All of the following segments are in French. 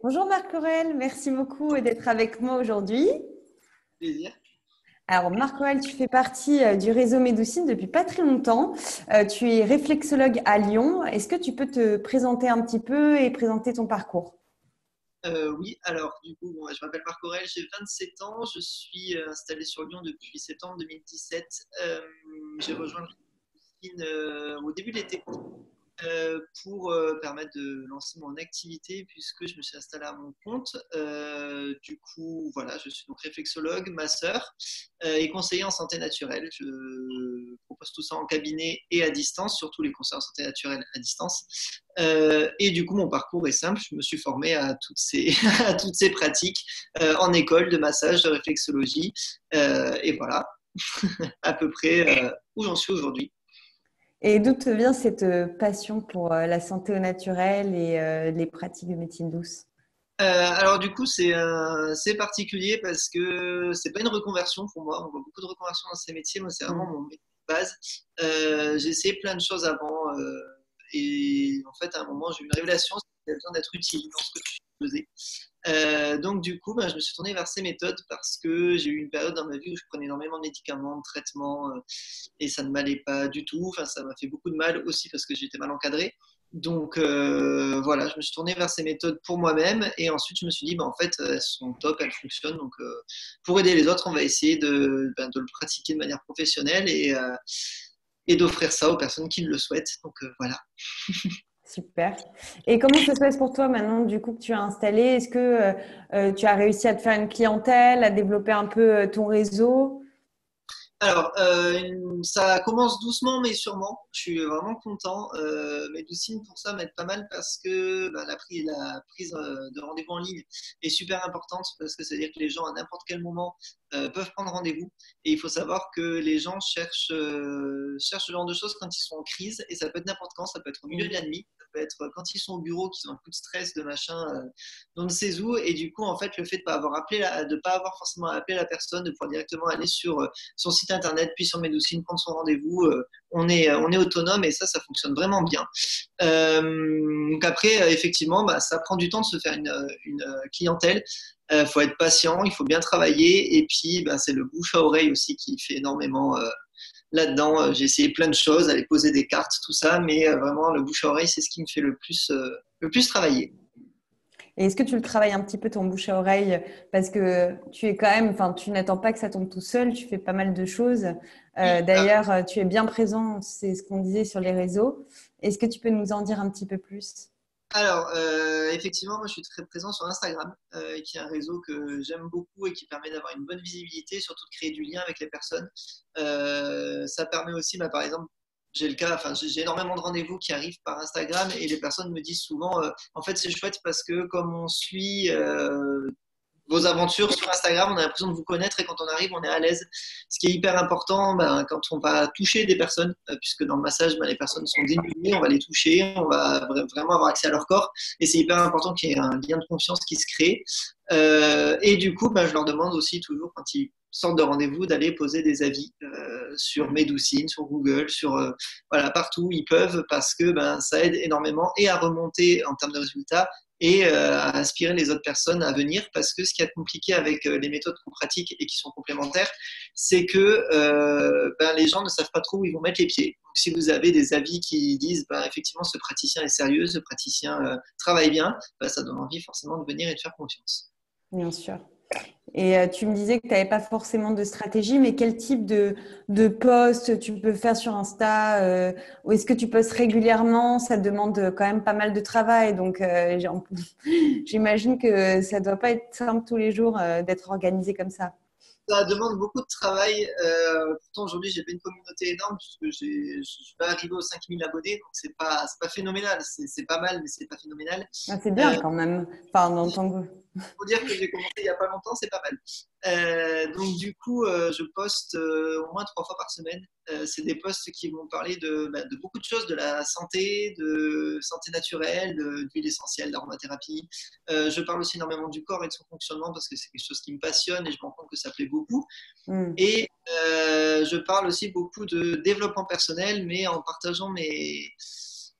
Bonjour Marc-Aurèle, merci beaucoup d'être avec moi aujourd'hui. Plaisir. Alors Marc-Aurèle, tu fais partie du réseau Médoucine depuis pas très longtemps. Tu es réflexologue à Lyon. Est-ce que tu peux te présenter un petit peu et présenter ton parcours? Oui, alors du coup, bon, je m'appelle Marc Aurel, j'ai 27 ans, je suis installé sur Lyon depuis septembre 2017. J'ai rejoint le Médecine au début de l'été pour permettre de lancer mon activité puisque je me suis installé à mon compte. Du coup, voilà, je suis donc réflexologue, masseur et conseiller en santé naturelle. Je propose tout ça en cabinet et à distance, surtout les conseils en santé naturelle à distance. Et du coup, mon parcours est simple. Je me suis formé à à toutes ces pratiques en école de massage, de réflexologie. Et voilà, à peu près où j'en suis aujourd'hui. Et d'où te vient cette passion pour la santé au naturel et les pratiques de médecine douce? Alors du coup, c'est particulier parce que c'est pas une reconversion pour moi. On voit beaucoup de reconversions dans ces métiers. Moi, c'est vraiment Mm. mon métier de base. J'ai essayé plein de choses avant et en fait, à un moment, j'ai eu une révélation, c'est que j'avais besoin d'être utile dans ce que je faisais. Donc du coup, ben, je me suis tourné vers ces méthodes parce que j'ai eu une période dans ma vie où je prenais énormément de médicaments, de traitements et ça ne m'allait pas du tout. Enfin, ça m'a fait beaucoup de mal aussi parce que j'étais mal encadré. Donc voilà, je me suis tourné vers ces méthodes pour moi-même et ensuite je me suis dit, bah, en fait, elles sont top, elles fonctionnent. Donc pour aider les autres, on va essayer de le pratiquer de manière professionnelle et d'offrir ça aux personnes qui le souhaitent. Donc voilà. Super. Et comment ça se passe pour toi maintenant, du coup, que tu as installé? Est-ce que tu as réussi à te faire une clientèle, à développer un peu ton réseau? Alors, ça commence doucement mais sûrement. Je suis vraiment content. Mes doucines pour ça m'aident pas mal parce que bah, la prise de rendez-vous en ligne est super importante parce que c'est-à-dire que les gens à n'importe quel moment peuvent prendre rendez-vous. Et il faut savoir que les gens cherchent ce genre de choses quand ils sont en crise et ça peut être n'importe quand. Ça peut être au milieu de Mm. la nuit, ça peut être quand ils sont au bureau, qu'ils ont un coup de stress, de machin, on ne sait où. Et du coup, en fait, le fait de pas avoir de pas avoir forcément appelé la personne, de pouvoir directement aller sur son site internet, puis sur Medoucine, prendre son rendez-vous. On est autonome et ça fonctionne vraiment bien. Donc après, effectivement, bah, ça prend du temps de se faire une clientèle. Il faut être patient, il faut bien travailler et puis bah, c'est le bouche à oreille aussi qui fait énormément là-dedans. J'ai essayé plein de choses, aller poser des cartes, tout ça, mais vraiment le bouche à oreille, c'est ce qui me fait le plus travailler. Et est-ce que tu le travailles un petit peu ton bouche à oreille parce que tu es quand même, enfin, tu n'attends pas que ça tombe tout seul, tu fais pas mal de choses. Oui, D'ailleurs, tu es bien présent, c'est ce qu'on disait sur les réseaux. Est-ce que tu peux nous en dire un petit peu plus? alors, effectivement, moi je suis très présent sur Instagram, qui est un réseau que j'aime beaucoup et qui permet d'avoir une bonne visibilité, surtout de créer du lien avec les personnes. Ça permet aussi, bah, par exemple, j'ai énormément de rendez-vous qui arrivent par Instagram et les personnes me disent souvent, en fait c'est chouette parce que comme on suit vos aventures sur Instagram, on a l'impression de vous connaître et quand on arrive, on est à l'aise. Ce qui est hyper important ben, quand on va toucher des personnes, puisque dans le massage, ben, les personnes sont dénudées, on va les toucher, on va vraiment avoir accès à leur corps et c'est hyper important qu'il y ait un lien de confiance qui se crée. Et du coup, ben, je leur demande aussi toujours quand ils sortent de rendez-vous d'aller poser des avis sur Medoucine, sur Google, sur voilà partout où ils peuvent parce que ben, ça aide énormément et à remonter en termes de résultats et à inspirer les autres personnes à venir parce que ce qui est compliqué avec les méthodes qu'on pratique et qui sont complémentaires, c'est que ben, les gens ne savent pas trop où ils vont mettre les pieds. Donc, si vous avez des avis qui disent ben, effectivement ce praticien est sérieux, ce praticien travaille bien, ben, ça donne envie forcément de venir et de faire confiance. Bien sûr. Et tu me disais que tu n'avais pas forcément de stratégie, mais quel type de post tu peux faire sur Insta ou est-ce que tu postes régulièrement? Ça demande quand même pas mal de travail. Donc, j'imagine que ça ne doit pas être simple tous les jours d'être organisé comme ça. Ça demande beaucoup de travail. Pourtant, aujourd'hui, j'ai pas une communauté énorme puisque je vais arriver aux 5000 abonnés. Donc, c'est pas phénoménal. C'est pas mal, mais c'est pas phénoménal. Ah, c'est bien Euh, quand même. Enfin, en tant que... Pour dire que j'ai commencé il n'y a pas longtemps, c'est pas mal. Donc du coup, je poste au moins 3 fois par semaine. C'est des posts qui vont parler bah, de beaucoup de choses, de santé naturelle, d'huile essentielle, d'aromathérapie. Je parle aussi énormément du corps et de son fonctionnement parce que c'est quelque chose qui me passionne et je me rends compte que ça plaît beaucoup. Hmm. Et je parle aussi beaucoup de développement personnel, mais en partageant mes,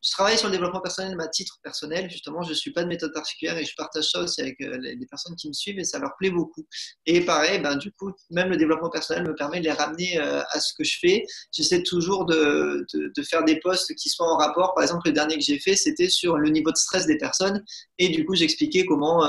je travaille sur le développement personnel à titre personnel. Justement, je ne suis pas de méthode particulière et je partage ça aussi avec les personnes qui me suivent et ça leur plaît beaucoup. Et pareil, ben, du coup, même le développement personnel me permet de les ramener à ce que je fais. J'essaie toujours de faire des posts qui soient en rapport. Par exemple, le dernier que j'ai fait, c'était sur le niveau de stress des personnes. Et du coup, j'expliquais comment,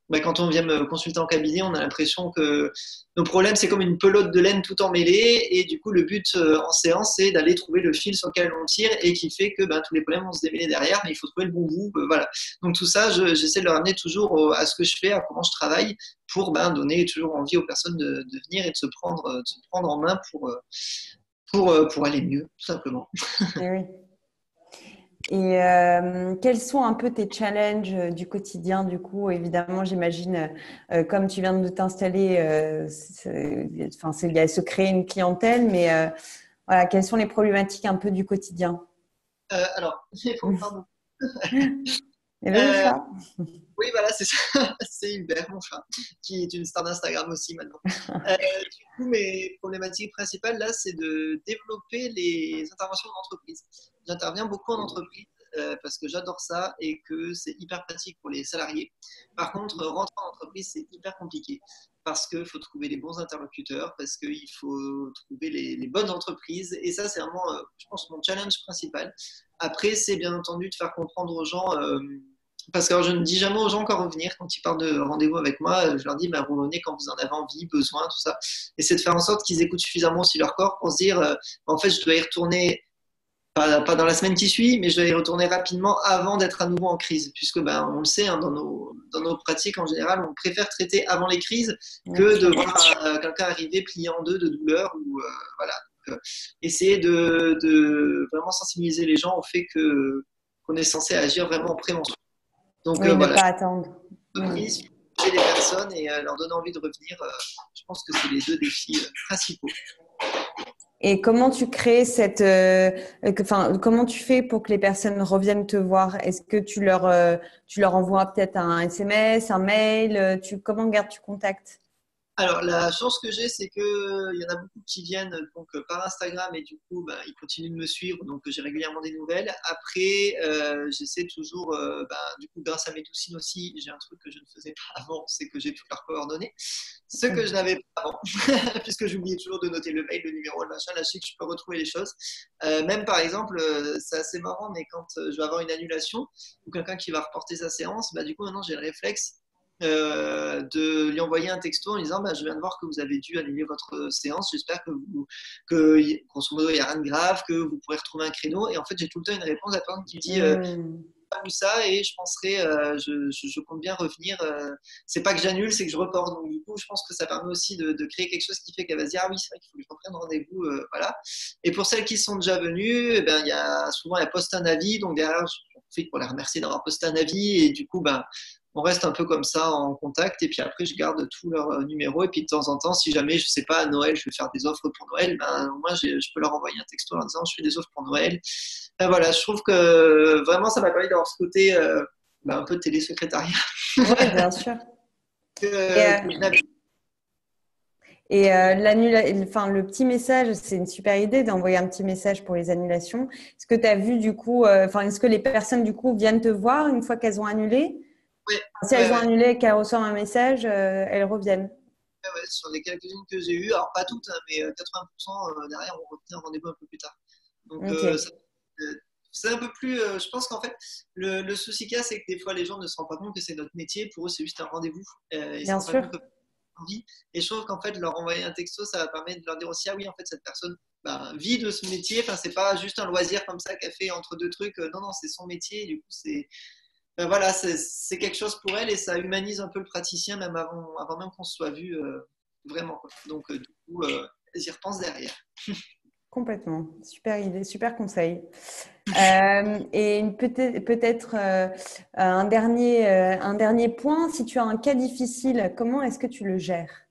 ben, quand on vient me consulter en cabinet, on a l'impression que nos problèmes, c'est comme une pelote de laine tout emmêlée. Et du coup, le but en séance, c'est d'aller trouver le fil sur lequel on tire et qui fait que ben, tous les problèmes vont se démêler derrière. Mais il faut trouver le bon bout. Voilà. Donc, tout ça, j'essaie de le ramener toujours à ce que je fais, à comment je travaille pour ben, donner toujours envie aux personnes de venir et de se prendre en main pour aller mieux, tout simplement. Eh oui. Et quels sont un peu tes challenges du quotidien, du coup? Évidemment, j'imagine, comme tu viens de t'installer, il y a se créer une clientèle, mais voilà, quelles sont les problématiques un peu du quotidien? Alors, il faut pardon. Et le Euh, chat? oui, voilà, c'est ça. C'est Hubert, mon chat, qui est une star d'Instagram aussi maintenant. Du coup, mes problématiques principales, là, c'est de développer les interventions d'entreprise. J'interviens beaucoup en entreprise parce que j'adore ça et que c'est hyper pratique pour les salariés. Par contre, rentrer en entreprise, c'est hyper compliqué parce qu'il faut trouver les bons interlocuteurs, parce qu'il faut trouver les bonnes entreprises. Et ça, c'est vraiment, je pense, mon challenge principal. Après, c'est bien entendu de faire comprendre aux gens parce que je ne dis jamais aux gens quand revenir, quand ils partent de rendez-vous avec moi, je leur dis, bah, vous revenez quand vous en avez envie, besoin, tout ça. Et c'est de faire en sorte qu'ils écoutent suffisamment aussi leur corps pour se dire, en fait, je dois y retourner, pas dans la semaine qui suit, mais je dois y retourner rapidement avant d'être à nouveau en crise. Puisque, ben, on le sait, hein, dans nos pratiques en général, on préfère traiter avant les crises que de voir quelqu'un arriver plié en deux de douleur. Ou, voilà. Donc, essayer de vraiment sensibiliser les gens au fait qu'on est censé agir vraiment en prévention. Donc Oui, ne voilà, pas attendre. je suis prise, j'ai des personnes et leur donner envie de revenir. Je pense que c'est les deux défis principaux. Et comment tu crées comment tu fais pour que les personnes reviennent te voir? Est-ce que tu leur envoies peut-être un SMS, un mail? Comment gardes-tu contact? Alors, la chance que j'ai, c'est qu'il y en a beaucoup qui viennent donc, par Instagram et du coup, bah, ils continuent de me suivre. Donc, j'ai régulièrement des nouvelles. Après, j'essaie toujours, bah, du coup, grâce à Médoucine aussi, j'ai un truc que je ne faisais pas avant, c'est que j'ai toutes leurs coordonnées. Ce que je n'avais pas avant, puisque j'oubliais toujours de noter le mail, le numéro, le machin. Là, je sais que je peux retrouver les choses. Même par exemple, c'est assez marrant, mais quand je vais avoir une annulation ou quelqu'un qui va reporter sa séance, bah, du coup, maintenant, j'ai le réflexe de lui envoyer un texto en lui disant bah, je viens de voir que vous avez dû annuler votre séance, j'espère grosso modo il n'y a rien de grave, que vous pourrez retrouver un créneau. Et en fait j'ai tout le temps une réponse à la personne qui me dit pas vu ça et je penserai je compte bien revenir, c'est pas que j'annule, c'est que je reporte. Donc du coup je pense que ça permet aussi de créer quelque chose qui fait qu'elle va se dire ah oui c'est vrai qu'il faut que je reprenne rendez-vous, voilà. Et pour celles qui sont déjà venues, eh ben, il y a souvent elle poste un avis, donc derrière j'en profite pour la remercier d'avoir posté un avis et du coup ben on reste un peu comme ça en contact et puis après je garde tous leurs numéros et puis de temps en temps si jamais je sais pas à Noël je vais faire des offres pour Noël, ben moi je peux leur envoyer un texto en disant je fais des offres pour Noël. Ben, voilà, je trouve que vraiment ça m'a permis d'avoir ce côté ben, un peu de télésecrétariat Oui, bien sûr. Et, que je n'avais. le petit message, c'est une super idée d'envoyer un petit message pour les annulations. Est-ce que tu as vu du coup, est-ce que les personnes du coup viennent te voir une fois qu'elles ont annulé? Ouais, Si elles ont ouais, annulé et qu'elles reçoivent un message, elles reviennent. ouais, sur les quelques-unes que j'ai eues, alors pas toutes, hein, mais 80% derrière on retenait un rendez-vous un peu plus tard. Donc Ok, c'est un peu plus. Je pense qu'en fait, le souci qu'il y a, c'est que des fois, les gens ne se rendent pas compte que c'est notre métier. Pour eux, c'est juste un rendez-vous. Ils ne se bien rendent pas sûr. compte que c'est une vie. Et je trouve qu'en fait, leur envoyer un texto, ça va permettre de leur dire aussi ah oui, en fait, cette personne bah, vit de ce métier. Enfin, c'est pas juste un loisir comme ça qu'elle fait entre deux trucs. Non, non, c'est son métier. Et du coup, voilà, c'est quelque chose pour elle et ça humanise un peu le praticien, même avant même qu'on se soit vu vraiment. Quoi. Donc, du coup, j'y repense derrière. Complètement. Super idée, super conseil. Et peut-être un dernier point, si tu as un cas difficile, comment est-ce que tu le gères?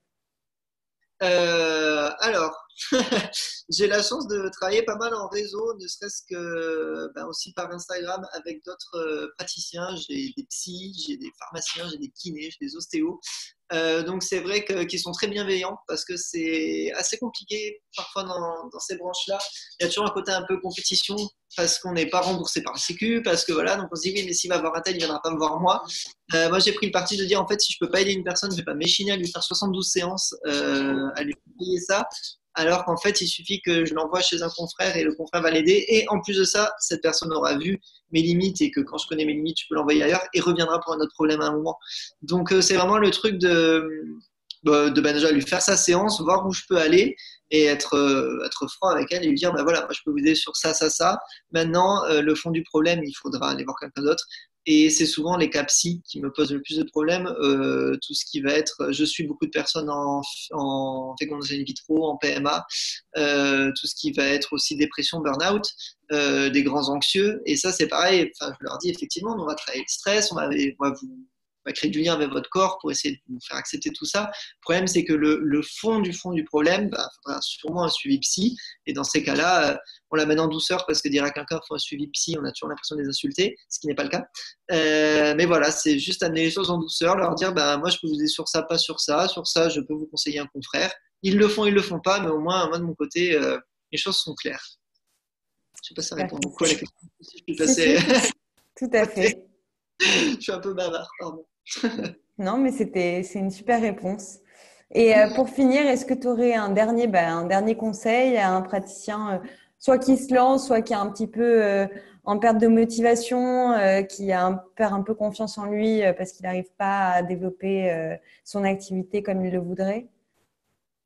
Alors. J'ai la chance de travailler pas mal en réseau, ne serait-ce que aussi par Instagram avec d'autres praticiens. J'ai des psys, j'ai des pharmaciens, j'ai des kinés, j'ai des ostéos. Donc c'est vrai qu'ils sont très bienveillants parce que c'est assez compliqué parfois dans ces branches-là. Il y a toujours un côté un peu compétition parce qu'on n'est pas remboursé par la Sécu, parce que voilà, donc on se dit oui, mais s'il va voir un tel, il ne viendra pas me voir moi. Moi j'ai pris le parti de dire en fait, si je ne peux pas aider une personne, je ne vais pas m'échiner à lui faire 72 séances, à lui payer ça. Alors qu'en fait, il suffit que je l'envoie chez un confrère et le confrère va l'aider. Et en plus de ça, cette personne aura vu mes limites et que quand je connais mes limites, je peux l'envoyer ailleurs et reviendra pour un autre problème à un moment. Donc, c'est vraiment le truc de déjà lui faire sa séance, voir où je peux aller et être franc avec elle et lui dire voilà, moi je peux vous aider sur ça, ça, ça. Maintenant, le fond du problème, il faudra aller voir quelqu'un d'autre. Et c'est souvent les cas psy qui me posent le plus de problèmes. Tout ce qui va être, je suis beaucoup de personnes en fécondation in vitro, en PMA, tout ce qui va être aussi dépression, burn-out, des grands anxieux. Et ça, c'est pareil. Enfin, je leur dis effectivement, on va travailler le stress, on va créer du lien avec votre corps pour essayer de vous faire accepter tout ça. Le problème, c'est que le fond du problème, il faudra sûrement un suivi psy. Et dans ces cas-là, on l'amène en douceur parce que dire à quelqu'un qu'il faut un suivi psy, on a toujours l'impression de les insulter, ce qui n'est pas le cas. Mais voilà, c'est juste amener les choses en douceur, leur dire moi je peux vous aider sur ça, pas sur ça, je peux vous conseiller un confrère. Ils le font pas, mais au moins moi de mon côté, les choses sont claires. Je sais pas si ça répond beaucoup à la question. Tout à fait. Je suis un peu bavard, pardon. Non, mais c'est une super réponse. Et pour finir, est-ce que tu aurais un dernier conseil à un praticien, soit qui se lance, soit qui est un petit peu en perte de motivation, perd un peu confiance en lui parce qu'il n'arrive pas à développer son activité comme il le voudrait?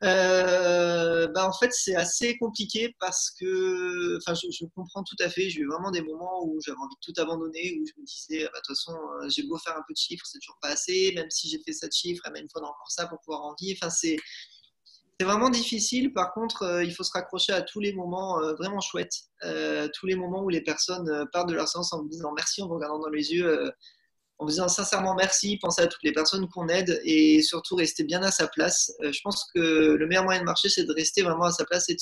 En fait, c'est assez compliqué parce que, enfin, je comprends tout à fait. J'ai eu vraiment des moments où j'avais envie de tout abandonner, où je me disais, de toute façon, j'ai beau faire un peu de chiffres, c'est toujours pas assez. Même si j'ai fait ça de chiffres, il me faudra encore ça pour pouvoir en vivre. Enfin, c'est vraiment difficile. Par contre, il faut se raccrocher à tous les moments vraiment chouettes, tous les moments où les personnes partent de leur séance en me disant merci, en me regardant dans les yeux. En vous disant sincèrement merci, pensez à toutes les personnes qu'on aide et surtout rester bien à sa place. Je pense que le meilleur moyen de marcher, c'est de rester vraiment à sa place et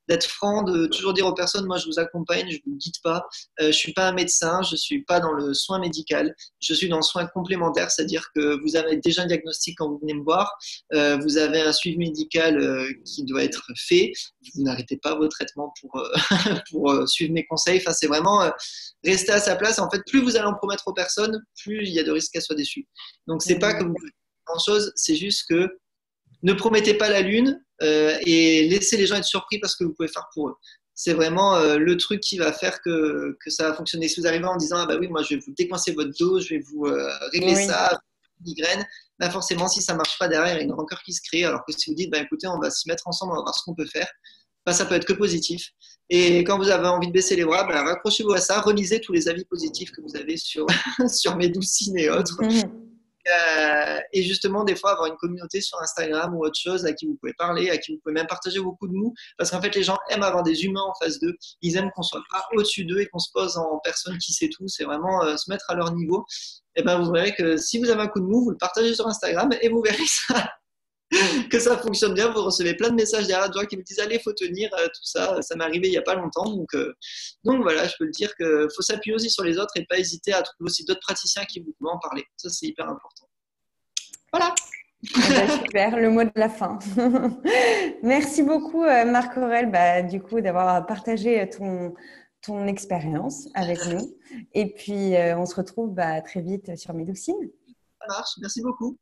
d'être franc, de toujours dire aux personnes, moi je vous accompagne, je ne vous guide pas, je ne suis pas un médecin, je ne suis pas dans le soin médical, je suis dans le soin complémentaire, c'est-à-dire que vous avez déjà un diagnostic quand vous venez me voir, vous avez un suivi médical qui doit être fait, vous n'arrêtez pas vos traitements pour suivre mes conseils, enfin, c'est vraiment rester à sa place. En fait, plus vous allez en promettre aux personnes, plus il y a de risques qu'elles soient déçues. Donc, c'est pas comme grand-chose, c'est juste que ne promettez pas la lune et laissez les gens être surpris parce que vous pouvez faire pour eux. C'est vraiment le truc qui va faire que ça va fonctionner. Si vous arrivez en disant, oui, moi, je vais vous décoincer votre dos, je vais vous régler ça, migraine, forcément, si ça marche pas derrière, il y a une rancœur qui se crée. Alors que si vous dites, écoutez, on va se mettre ensemble, on va voir ce qu'on peut faire, ça peut être que positif. Et quand vous avez envie de baisser les bras, raccrochez-vous à ça, relisez tous les avis positifs que vous avez sur, sur Medoucine et autres. Et justement, des fois, avoir une communauté sur Instagram ou autre chose à qui vous pouvez parler, à qui vous pouvez même partager vos coups de mou. Parce qu'en fait, les gens aiment avoir des humains en face d'eux. Ils aiment qu'on soit pas au-dessus d'eux et qu'on se pose en personne qui sait tout. C'est vraiment se mettre à leur niveau. Et vous verrez que si vous avez un coup de mou, vous le partagez sur Instagram et vous verrez ça. Que ça fonctionne bien, vous recevez plein de messages derrière de gens qui vous disent allez, il faut tenir, tout ça, ça m'est arrivé il n'y a pas longtemps. Donc voilà, je peux le dire qu'il faut s'appuyer aussi sur les autres et pas hésiter à trouver aussi d'autres praticiens qui vous pouvez en parler. Ça, c'est hyper important. Voilà. Super, le mot de la fin. Merci beaucoup, Marc-Aurèle, du coup, d'avoir partagé ton expérience avec nous. Et puis, on se retrouve très vite sur Medoucine. Ça marche, merci beaucoup.